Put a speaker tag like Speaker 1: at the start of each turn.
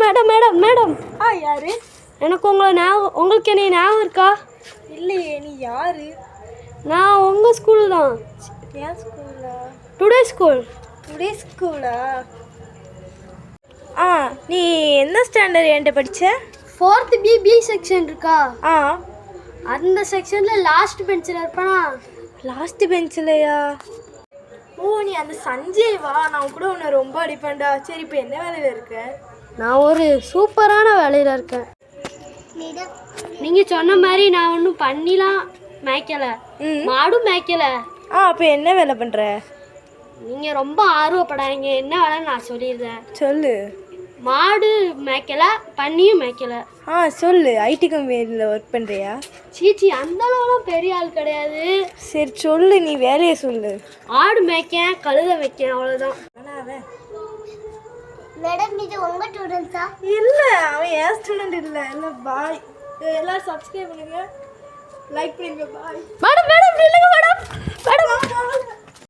Speaker 1: Madam madam madam.
Speaker 2: யாரு?
Speaker 1: எனக்கு உங்களுக்கு என்ன ஞாபகம் இருக்கா?
Speaker 2: இல்லையே, நீ யாரு?
Speaker 1: நான் உங்கள் ஸ்கூல் தான்.
Speaker 2: ஏன் ஸ்கூலா?
Speaker 1: Today school.
Speaker 2: டுடே ஸ்கூலா? நீ என்ன ஸ்டாண்டர்ட் என்கிட்ட படித்த?
Speaker 1: 4th பி செக்ஷன் இருக்கா? அந்த செக்ஷனில் லாஸ்ட் பெஞ்சில் இருப்பேனா?
Speaker 2: லாஸ்ட் பெஞ்சிலையா? நீ அந்த சஞ்சய் வா, நான் கூட உன்னை ரொம்ப அடிப்பேன்டா. சரி, இப்போ என்ன வேலையில் இருக்க?
Speaker 1: நான் ஒரு சூப்பரான வேலையில் இருக்கேன். நீங்கள் சொன்ன மாதிரி நான் ஒன்றும் பண்ணிலாம் மேய்க்கலை, மாடும் மேய்க்கலை.
Speaker 2: அப்போ என்ன வேலை பண்ணுற?
Speaker 1: நீங்கள் ரொம்ப ஆர்வப்படாதீங்க, என்ன வேலைன்னு நான் சொல்லிடுறேன்.
Speaker 2: சொல்லு.
Speaker 1: மாடு மேய்க்கலை, பன்னியும் மேய்க்கலை.
Speaker 2: சொல்லு. ஐடி கம்பெனியில் ஒர்க் பண்ணுறியா?
Speaker 1: சீச்சி, அந்த அளவுலாம் பெரிய ஆள் கிடையாது.
Speaker 2: சரி சொல்லு, நீ வேலையை சொல்லு.
Speaker 1: ஆடு மேய்க்கேன், கழுதை வைக்கேன், அவ்வளோதான்.
Speaker 3: மேடம், இது உங்க ஸ்டூடெண்ட்ஸா?
Speaker 2: இல்லை, அவன் என் ஸ்டூடெண்ட் இல்லை. இல்லை, பாய். எல்லாரும் சப்ஸ்கிரைப் பண்ணுங்க, லைக் பண்ணுங்க. பாய்.
Speaker 1: மேடம்.